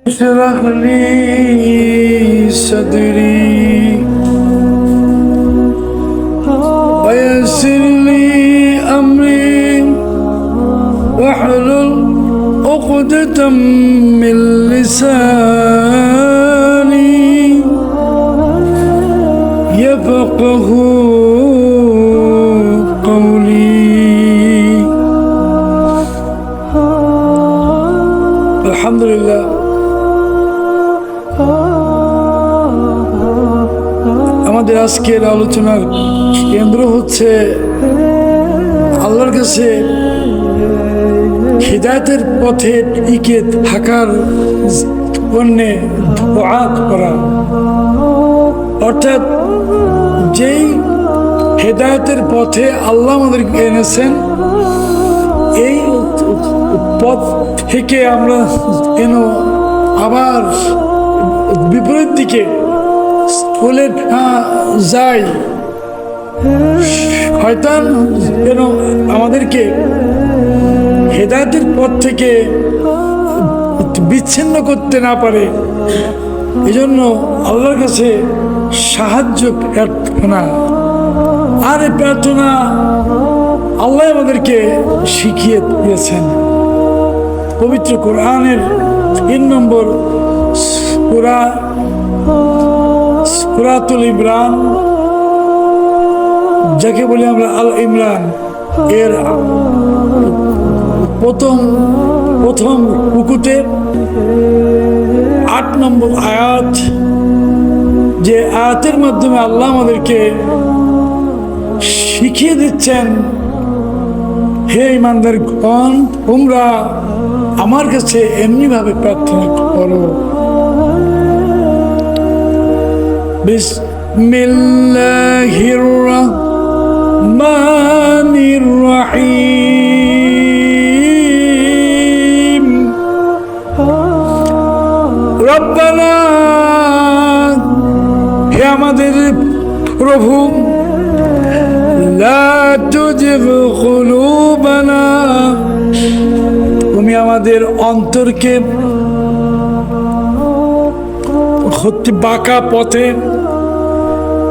اشرح لي صدري ويسر لي أمري واحلل عقدة من لساني يفقه قولي. الحمد لله. আমাদের আজকের আলোচনার কেন্দ্র হচ্ছে আল্লাহর কাছে হিদায়াতের পথে টিকে থাকার জন্য দোয়া করা, অর্থাৎ যেই হিদায়াতের পথে আল্লাহ আমাদেরকে এনেছেন এই পথ থেকে আমরা কেন আবার বিপরীত দিকে চলে যাই। শয়তান যেন আমাদেরকে হেদায়েতের পথ থেকে বিচ্ছিন্ন করতে না পারে, এজন্য আল্লাহর কাছে সাহায্য প্রার্থনা। আর এই প্রার্থনা আল্লাহ আমাদেরকে শিখিয়ে দিয়েছেন। পবিত্র কোরআনের 3 নম্বর সূরাতুল ইমরান, যাকে বলি আমরা আল ইমরান, এর প্রথম রুকুতে 8 নম্বর আয়াত, যে আয়াতের মাধ্যমে আল্লাহ আমাদেরকে শিখিয়ে দিচ্ছেন, হে ঈমানদারগণ, তোমরা আমার কাছে এমনিভাবে প্রার্থনা করো। বিসমিল্লাহির রহমানির রহিম। রব্বানা, হে আমাদের প্রভু, লা তুজিগ কুলুবানা, তুমি আমাদের অন্তরকে বাঁকা পথে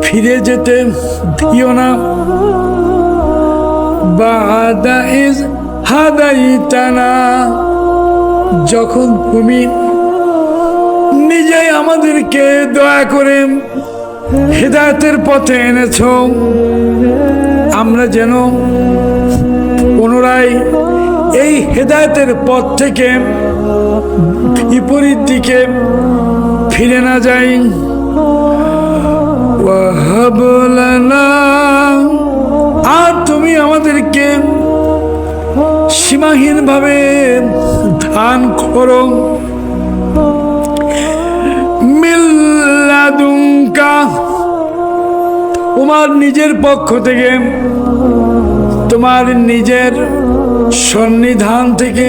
ফিরে যেতে দিও না। বা'দা ইজ হাদাইতানা, যখন তুমি নিজেই আমাদেরকে দয়া করে হিদায়াতের পথে এনেছো, আমরা যেন পুনরায় এই হিদায়াতের পথ থেকে বিপরীত দিকে ফিরে না যাই। ওয়াহাব লানা, আর তুমি আমাদেরকে সীমাহীনভাবে দান করো। মিন লাদুনকা, তোমার নিজের পক্ষ থেকে, তোমার নিজের সন্নিধান থেকে,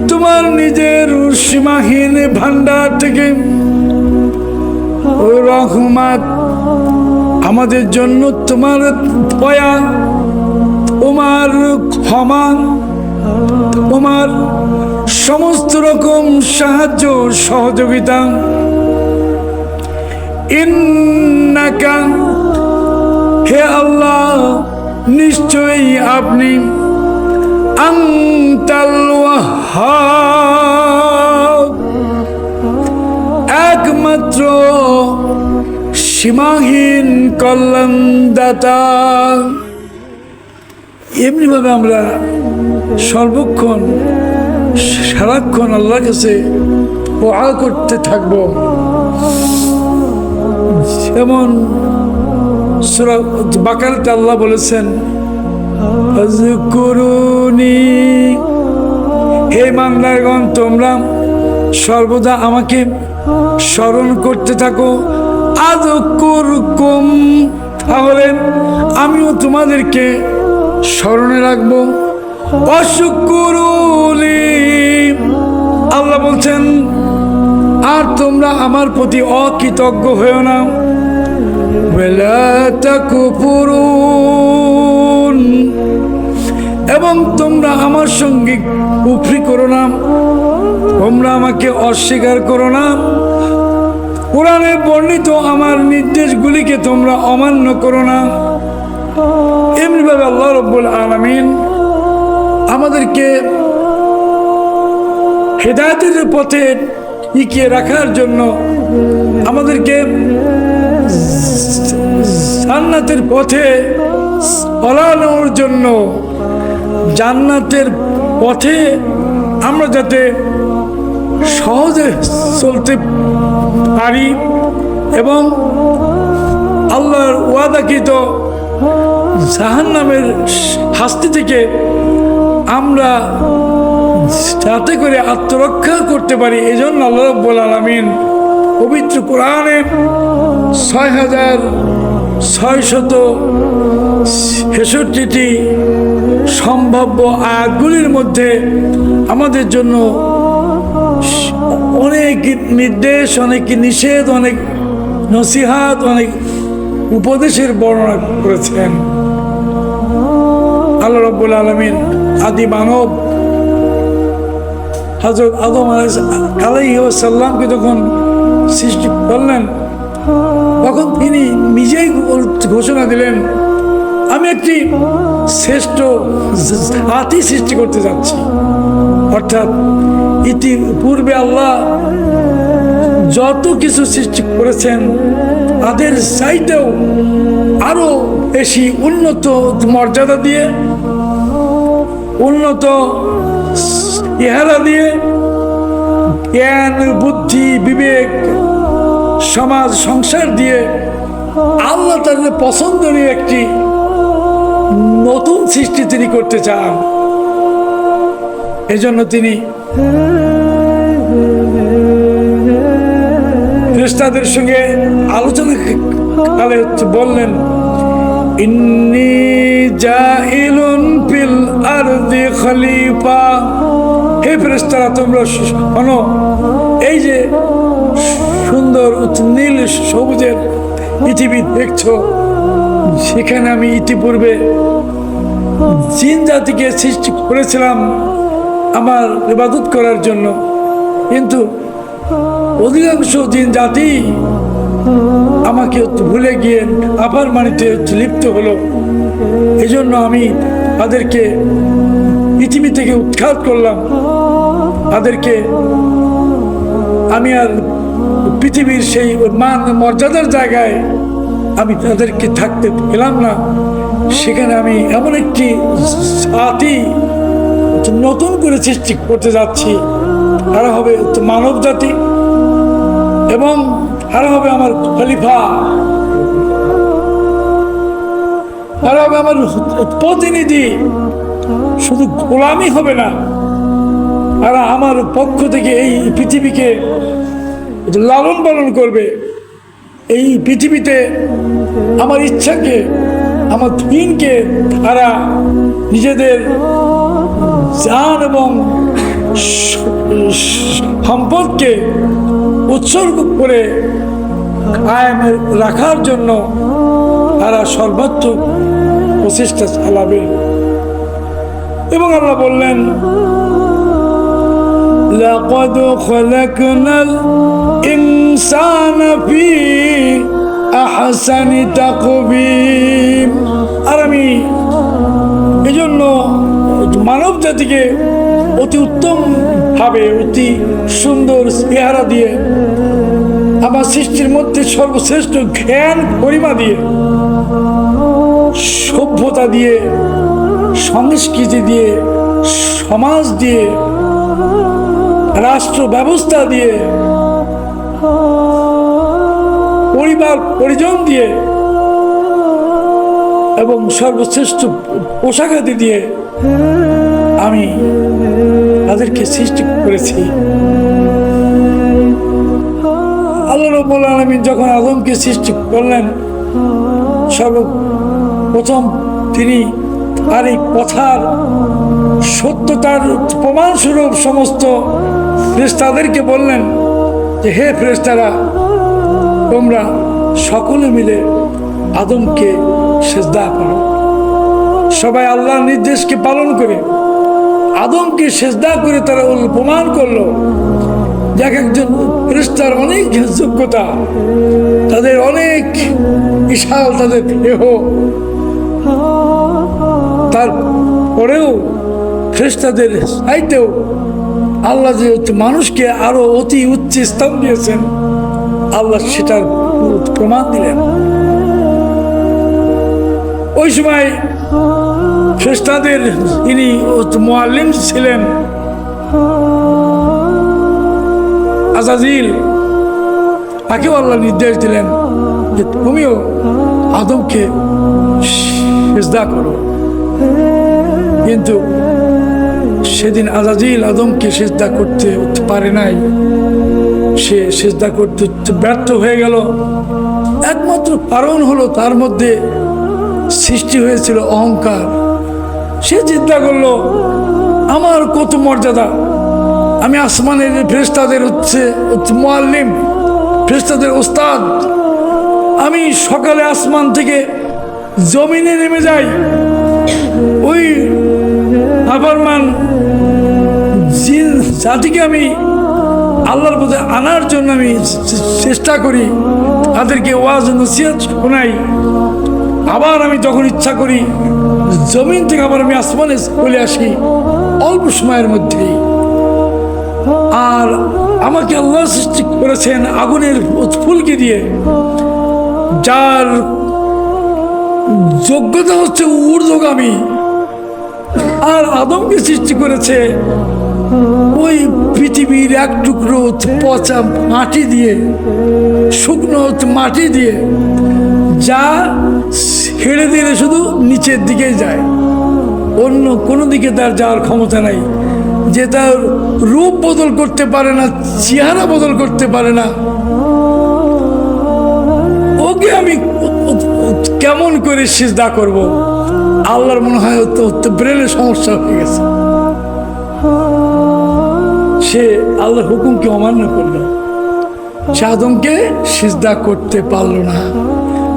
তোমার নিজের সীমাহীন ভান্ডার থেকে ও রহমত, আমাদের জন্য তোমার দয়া, তোমার ক্ষমা, তোমার সমস্ত রকম সাহায্য সহযোগিতা। ইন্নাকা, হে আল্লাহ, নিশ্চয়ই আপনি আনতাল ওয়াহ্হাব, একমাত্র সীমাহীন কল্যাণদাতা। এমনিভাবে আমরা সর্বক্ষণ সারাক্ষণ আল্লাহর কাছে দোয়া করতে থাকব। যেমন সূরা বাকারাতে আল্লাহ বলেছেন, আযকুরুনি, হে বান্দাগণ, তোমরা সর্বদা আমাকে স্মরণ করতে থাকো। আযকুরকুম, তাহলে আমিও তোমাদেরকে স্মরণে রাখবো। ওয়াশকুরুলি, আল্লাহ বলছেন, আর তোমরা আমার প্রতি অকৃতজ্ঞ হয়েও না। ওয়ালা তাকফুরুন, এবং তোমরা আমার সঙ্গে কুফরি করো না। তোমরা আমাকে অস্বীকার করো না, কোরআনে বর্ণিত আমার নির্দেশগুলিকে তোমরা অমান্য করো না। এমনিভাবে আল্লাহ রাব্বুল আলামিন আমাদেরকে হেদায়েতের পথে টিকিয়ে রাখার জন্য, আমাদেরকে জান্নাতের পথে চলানোর জন্য, জান্নাতের পথে আমরা যাতে সহজে চলতে পারি এবং আল্লাহর ওয়াদাকৃত জাহান্নামের শাস্তি থেকে আমরা যাতে করে আত্মরক্ষা করতে পারি, এই জন্য আল্লাহ রাব্বুল আলামিন পবিত্র কোরআনে 6666টি সম্ভাব্য আয়াতগুলির মধ্যে আমাদের জন্য অনেক নির্দেশ, অনেক নিষেধ, অনেক নসিহাত, অনেক উপদেশের বর্ণনা করেছেন। আল্লাহ রাব্বুল আলামিন আদি মানব হযরত আদম আলাইহিস সালামকে যখন সৃষ্টি করলেন, তখন তিনি নিজেই ঘোষণা দিলেন, আমি একটি শ্রেষ্ঠ জাতি সৃষ্টি করতে যাচ্ছি। অর্থাৎ ইতিপূর্বে আল্লাহ যত কিছু সৃষ্টি করেছেন তাদের চাইতেও আরো বেশি উন্নত মর্যাদা দিয়ে, উন্নত চেহারা দিয়ে, জ্ঞান, বুদ্ধি, বিবেক, সমাজ, সংসার দিয়ে আল্লাহ তাদের পছন্দনীয় একটি নতুন সৃষ্টি তিনি করতে চান। এজন্য তিনি ফেরেশতাদের সঙ্গে আলোচনা কালে বললেন, ইন্নী জাইলুন ফিল আরদি খলিফা। হে ফেরেশতারা, তোমরা শোনো, এই যে সুন্দর নীল সবুজের পৃথিবী দেখছো, সেখানে আমি ইতিপূর্বে জিন জাতিকে সৃষ্টি করেছিলাম আমার ইবাদত করার জন্য, কিন্তু অধিকাংশ জিন জাতি আমাকে ভুলে গিয়ে আবার মানিতে লিপ্ত হলো। এই জন্য আমি তাদেরকে পৃথিবী থেকে উৎখাত করলাম। তাদেরকে আমি আর পৃথিবীর সেই মান মর্যাদার জায়গায় আমি তাদেরকে থাকতে পেলাম না। সেখানে আমি এমন একটি জাতি নতুন করে সৃষ্টি করতে যাচ্ছি, তারা হবে মানব জাতি এবং তারা হবে আমার খলিফা, তারা হবে আমার প্রতিনিধি। শুধু গোলামি হবে না, তারা আমার পক্ষ থেকে এই পৃথিবীকে লালন পালন করবে। এই পৃথিবীতে আমার ইচ্ছাকে, আমার দিনকে তারা নিজেদের জান এবং সম্পদকে উৎসর্গ করে কায়েম রাখার জন্য তারা সর্বাত্মক প্রচেষ্টা চালাবে। এবং আল্লাহ বললেন, লাকাদ খালাকনাল ইনসানা ফি আহসানি তাকবীম। আর আমি এজন্য মানব জাতিকে অতি উত্তম ভাবে, অতি সুন্দর চেহারা দিয়ে, আমার সৃষ্টির মধ্যে সর্বশ্রেষ্ঠ জ্ঞান পরিমা দিয়ে, সভ্যতা দিয়ে, সংস্কৃতি দিয়ে, সমাজ দিয়ে, রাষ্ট্র ব্যবস্থা দিয়ে, পরিবার পরিজন দিয়ে এবং সর্বশ্রেষ্ঠ পোশাকাদি দিয়ে আমি তাদেরকে সৃষ্টি করেছি। আল্লাহ রাব্বুল আলামিন যখন আদমকে সৃষ্টি করলেন, সর্বপ্রথম তিনি তার এই কথার সত্যতার প্রমাণস্বরূপ সমস্ত ফেরেশতাদেরকে বললেন যে, হে ফেরেশতারা, তোমরা সকলে মিলে আদমকে সিজদা করো। সবাই আল্লাহর নির্দেশকে পালন করে আদমকে সেজদা করে তারা প্রমাণ করলো যে এক একজন ফেরেশতার অনেক যোগ্যতা, তাদের অনেক বিশাল তাদের দেহ, তারপরেও ফেরেশতাদের চাইতেও আল্লাহ যে মানুষকে আরো অতি উচ্চ স্থান দিয়েছেন, আল্লাহ সেটার প্রমাণ দিলেন। ওই সময় ফেরেশতাদের তিনি মুআল্লিম ছিলেন আজাজিল, তাকেও আল্লাহ নির্দেশ দিলেন যে তুমিও আদমকে সিজদা করো। কিন্তু সেদিন আজাজিল আদমকে সিজদা করতে পারে নাই, সে সিজদা করতে ব্যর্থ হয়ে গেল। একমাত্র কারণ হলো তার মধ্যে সৃষ্টি হয়েছিল অহংকার। সে চিন্তা করলো আমার কত মর্যাদা, আমি আসমানের ফেরেশতাদের হচ্ছে মুআল্লিম, ফেরেশতাদের ওস্তাদ, আমি সকালে আসমান থেকে জমিনে নেমে যাই, ওই আবারমান জিন জাতিকে আমি আল্লাহর পথে আনার জন্য আমি চেষ্টা করি, তাদেরকে ওয়াজ নসিহত শোনাই। আবার আমি যখন ইচ্ছা করি জমিন থেকে আবার আমি আসমানে চলে আসি অল্প সময়ের মধ্যেই। আর আমাকে আল্লাহ সৃষ্টি করেছেন আগুনের ফুলকি দিয়ে, যার যোগ্যতা হচ্ছে ঊর্ধ্বগামী। আর আদমকে সৃষ্টি করেছে ওই পৃথিবীর এক টুকরো পচা মাটি দিয়ে, শুকনো মাটি দিয়ে, যা ছেড়ে দিলে শুধু নিচের দিকেই যায়, অন্য কোনো দিকে তার যাওয়ার ক্ষমতা নাই, যে তার রূপ বদল করতে পারে না, চেহারা বদল করতে পারে না। ওকে আমি কেমন করে সিজদা করব? আল্লাহর মনে হয় ব্রেনের সমস্যা হয়ে গেছে। সে আল্লাহর হুকুমকে অমান্য করলো, সে আদমকে সিজদা করতে পারলো না।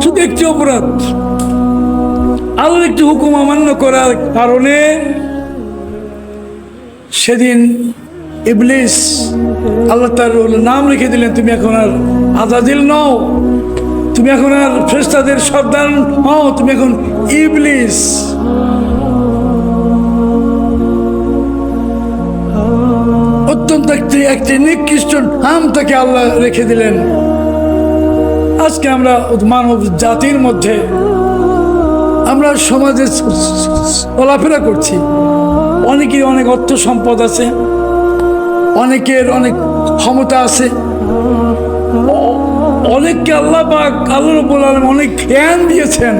শুধু একটি অপরাধ, আল্লাহর একটি হুকুম অমান্য করার কারণে সেদিন ইবলিস, আল্লাহ তার নাম রেখে দিলেন, তুমি এখন আর আজাজিল নও, তুমি এখন আর ফেরেশতাদের সর্দার নও, তুমি এখন ইবলিস। অত্যন্ত একটি নিকৃষ্ট নাম তাকে আল্লাহ রেখে দিলেন। আজকে আমরা মানব জাতির মধ্যে আমরা সমাজে চলাফেরা করছি, অনেকের অনেক অর্থ সম্পদ আছে, অনেকের অনেক ক্ষমতা আছে, অনেককে আল্লাহ পাক আল্লাহ রাব্বুল আলামিন অনেক জ্ঞান দিয়েছেন।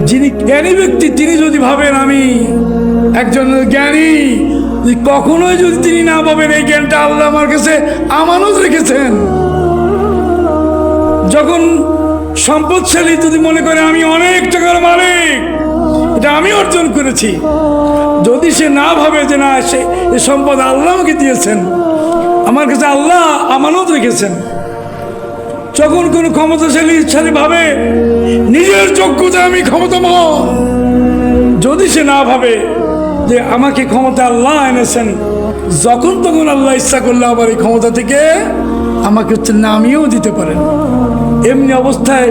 যিনি জ্ঞানী ব্যক্তি তিনি যদি ভাবেন আমি একজন জ্ঞানী, কখনোই যদি তিনি না ভাবেন এই জ্ঞানটা আল্লাহ আমার কাছে আমানত রেখেছেন। যখন সম্পদশালী যদি মনে করে আমি অনেক টাকার মালিক, এটা আমি অর্জন করেছি, যদি সে না ভাবে যে না সে এই সম্পদ আল্লাহ আমাকে দিয়েছেন, আমার কাছে আল্লাহ আমানত রেখেছেন, যখন কোনো ক্ষমতাশালী ভাবে নিজের যোগ্যতা আমি ক্ষমতাময়, যদি সে না ভাবে যে আমাকে ক্ষমতা আল্লাহ এনেছেন, যখন তখন আল্লাহ ইচ্ছা করলে আবার এই ক্ষমতা থেকে আমাকে হচ্ছে নামিয়েও দিতে পারেন। এমনি অবস্থায়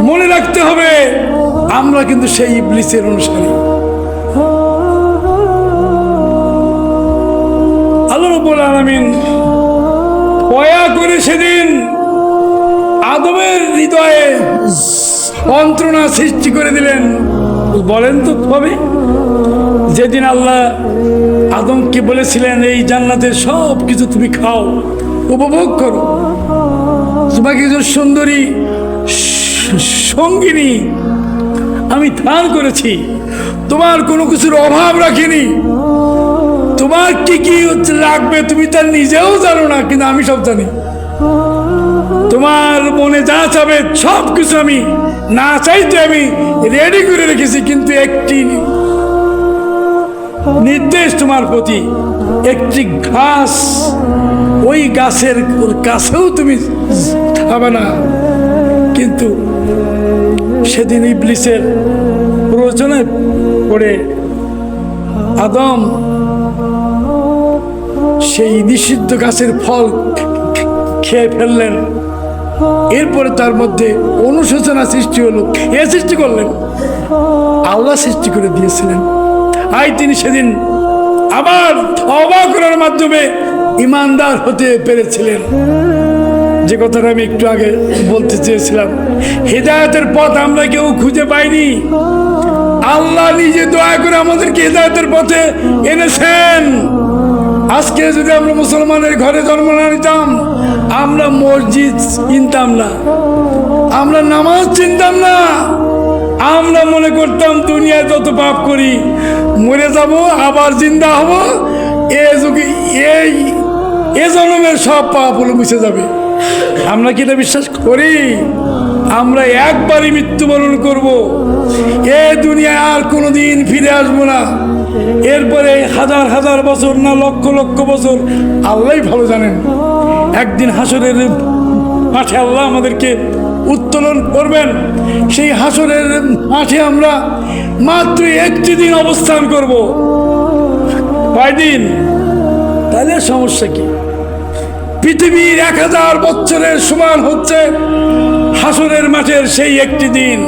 মনে রাখতে হবে আমরা কিন্তু সেই ইবলিসের অনুসারী। আল্লাহ রাব্বুল আলামিন দয়া করে সেদিন আদমের হৃদয়ে যন্ত্রণা সৃষ্টি করে দিলেন। বলেন তো কবে? যেদিন আল্লাহ আদমকে বলেছিলেন এই জান্নাতের সব কিছু তুমি খাও, উপভোগ করো, তোমাকে একজন সুন্দরী সঙ্গিনী আমি দান করেছি, তোমার কোনো কিছুর অভাব রাখিনি, তোমার কি কি লাগবে তুমি তার নিজেও জানো না, কিন্তু আমি সব জানি। তোমার মনে যা চাবে সব কিছু আমি না চাইতে আমি রেডি করে রেখেছি, কিন্তু একটি নির্দেশ তোমার প্রতি, একটি ঘাস, ওই গাছের কাছেও তুমি খাবে না। কিন্তু সেদিন ইবলিসের প্ররোচনায় পড়ে আদম সেই নিষিদ্ধ গাছের ফল খেয়ে ফেললেন, এরপরে তার মধ্যে অনুশোচনা সৃষ্টি হলো। এ সৃষ্টি করলেন? আল্লাহ সৃষ্টি করে দিয়েছিলেন। তিনি সেদিন আবার তওবা করার মাধ্যমে ইমানদার হতে পেরেছিলেন। যে কথাটা আমি একটু আগে বলতে চেয়েছিলাম, হেদায়েতের পথ আমরা কেউ খুঁজে পাইনি। আল্লাহ নিজে দয়া করে আমাদেরকে হেদায়েতের পথে এনেছেন। আজকে যদি আমরা মুসলমানের ঘরে জন্ম না নিতাম, আমরা মসজিদ চিনতাম না, আমরা নামাজ চিনতাম না, আমরা মনে করতাম দুনিয়ায় যত পাপ করি মরে যাব, আবার জিন্দা হব, এ জন্মের সব পাপ হলো মুছে যাবে। আমরা কি এটা বিশ্বাস করি? আমরা একবারই মৃত্যুবরণ করব, এ দুনিয়ায় আর কোনোদিন ফিরে আসবো না। এরপরে হাজার হাজার বছর না লক্ষ লক্ষ বছর, আল্লাহই ভালো জানেন। একদিন হাসরের মাঠে আল্লাহ আমাদেরকে উত্তোলন করবেন। সেই হাসরের মাঠে আমরা মাত্র একটি দিন অবস্থান করব। কয়দিন? তাহলে সমস্যা কি? পৃথিবীর 1000 বছরের সমান হচ্ছে হাসরের মাঠের সেই একটি দিন।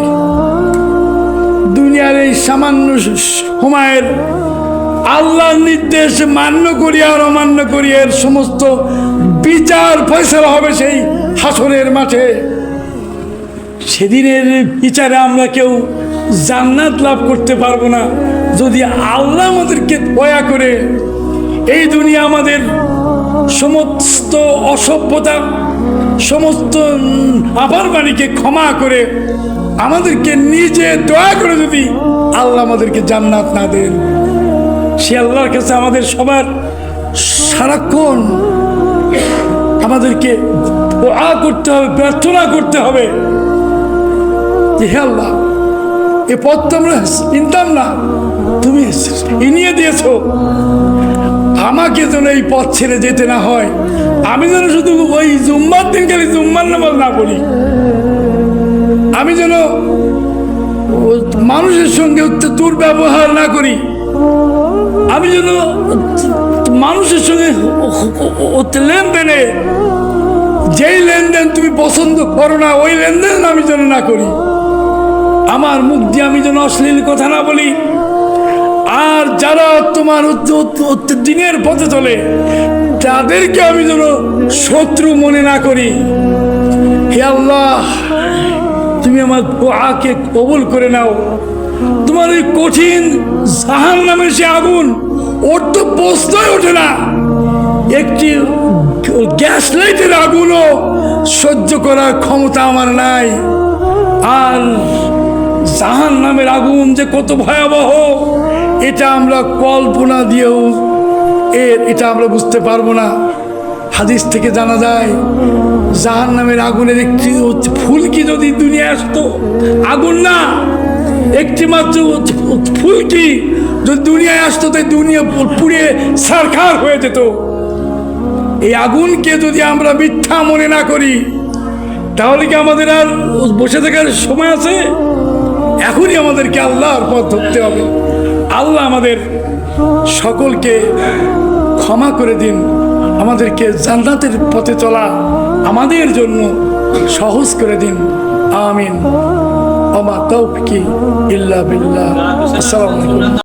দুনিয়ার এই সামান্য সময়ের আল্লাহর নির্দেশ মান্য করি আর অমান্য করি, এর সমস্ত বিচার ফয়সালা হবে সেই হাসরের মাঠে। সেদিনের বিচারে আমরা কেউ জান্নাত লাভ করতে পারবো না যদি আল্লাহ আমাদেরকে দয়া করে এই দুনিয়া আমাদের সমস্ত অসভ্যতা, সমস্ত আপারবাণীকে ক্ষমা করে আমাদেরকে নিজে দয়া করে যদি আল্লাহ আমাদেরকে জান্নাত না দেন। সে আল্লাহর কাছে আমাদের সবার সারাক্ষণ আমাদেরকে দোয়া করতে হবে, প্রার্থনা করতে হবে যে হে আল্লাহ, এ পথ তো আমরা চিনতাম না, তুমি এনিয়ে দিয়েছো, আমাকে যেন এই পথ ছেড়ে যেতে না হয়। আমি যেন শুধু ওই জুম্মার দিন খালি জুম্মার নামাজ না পড়ি, আমি যেন মানুষের সঙ্গে দুর্ব্যবহার না করি, আমি যেন মানুষের সঙ্গে লেনদেনে যেই লেনদেন তুমি পছন্দ করো না ওই লেনদেন আমি যেন না করি। আমার মুখ দিয়ে আমি যেন অশ্লীল কথা না বলি। আর যারা তোমার দিনের পথে চলে তাদেরকে আমি যেন শত্রু মনে না করি। হে আল্লাহ, তুমি আমার দোয়াকে কবুল করে নাও। তোমার এই কঠিন জাহান্নামের সে আগুন, ওর তো প্রশ্নই ওঠে না। একটি গ্যাস লাইটের আগুনও সহ্য করার ক্ষমতা আমার নাই। আর জাহান্নামের আগুন যে কত ভয়াবহ, এটা আমরা কল্পনা দিয়েও এটা আমরা বুঝতে পারবো না। হাদিস থেকে জানা যায় জাহান্নামের আগুনের একটি ফুলকি যদি দুনিয়ায় আসতো, আগুন না, একটি মাত্র ফুলকি যদি দুনিয়ায় আসতো তাই দুনিয়া পুড়ে ছারখার হয়ে যেত। এই আগুনকে যদি আমরা মিথ্যা মনে না করি তাহলে কি আমাদের আর বসে থাকার সময় আছে? এখনই আমাদেরকে আল্লাহর পথ ধরতে হবে। আল্লাহ আমাদের সকলকে ক্ষমা করে দিন, আমাদেরকে জান্নাতের পথে চলা আমাদের জন্য সহজ করে দিন। আমিন। ওমা তৌফিকি ইল্লা বিল্লাহ। আসসালামু আলাইকুম।